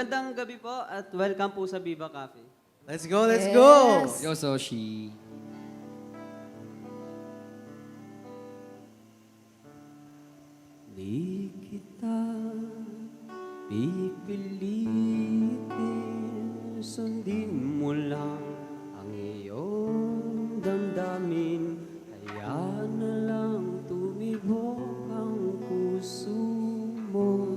Magandang gabi po at welcome po sa Viva Cafe. Let's go, let's go! Yo, Soshi. Di kita pipilitin, sundin mo lang ang iyong damdamin. Hayaan na lang tumibok ang puso mo.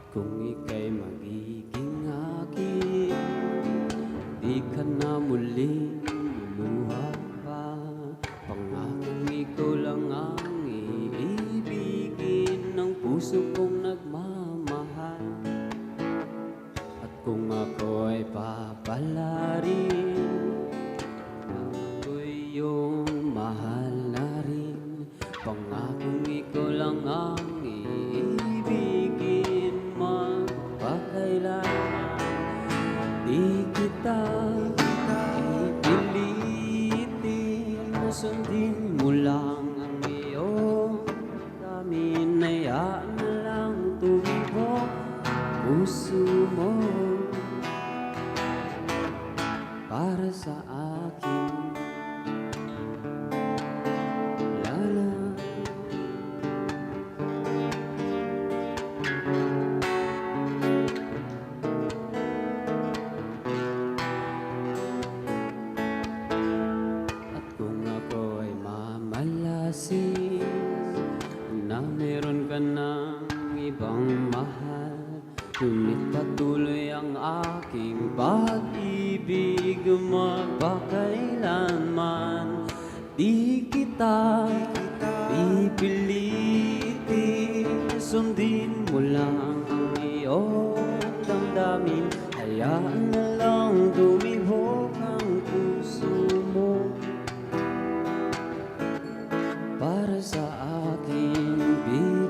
Kung ika'y magiging akin, di ka na muling luluha pa. Pangakong ikaw lang ang iibigin ng puso kong nagmamahal. At kung ako ay papalarin, ako'y iyong mahal na rin. Pangakong ikaw lang ang iibigin magpakailanman. Di kita ipilitin, sundin mo lang ang iyong damdamin. Hayaan na lang tumibok puso mo para sa akin. Lala. At kung ako ay mamalasin na meron ka ng ibang mahal, ngunit patuloy ang aking pag-ibig magpakailanman. Di kita pipilitin, sundin mo lang ang iyong damdamin. Hayaan na lang tumibok ang puso mo para sa akin.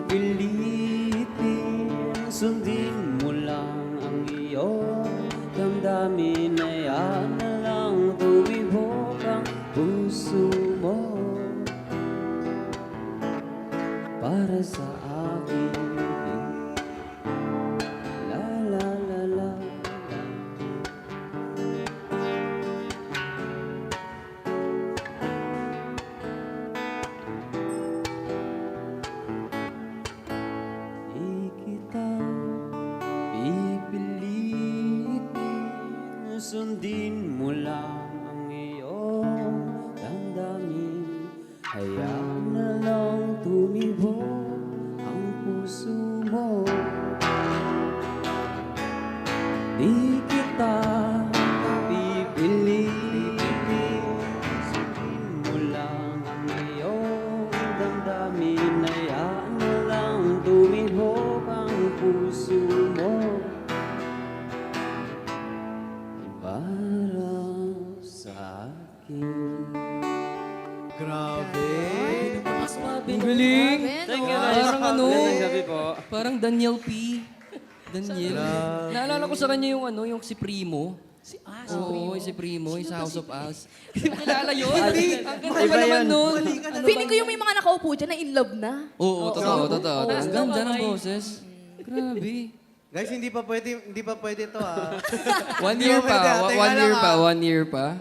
Pipilitin, sundin mo lang ang iyong damdamin. Hayaan na lang tumibok ang puso mo para sa akin. La la la la. Di kita pipilitin, sundin mo lang ang iyong damdamin. Hayaan na lang tumibok ang puso mo. Di kita pipilitin, sundin mo lang ang iyong damdamin. Hayaan na lang tumibok ang puso mo para sa akin. Grabe! Ang galing. Thank you, Parang ano, Magandang gabi po. parang Daniel P. Daniel. Naalala ko sa kanya yung ano, yung si Primo. Oo, si Primo, yung sa House of Us. Hindi mo kilala yun? Ang ganda pa naman nun. Feeling ko yung may mga nakaupo dyan na in love na. Oo, totoo. Ang ganda ng boses. Grabe. Guys, hindi pa pwede to ah. 1 year Hindi pa pwede, pa, teka 1 year lang, pa, ah. 1 year pa.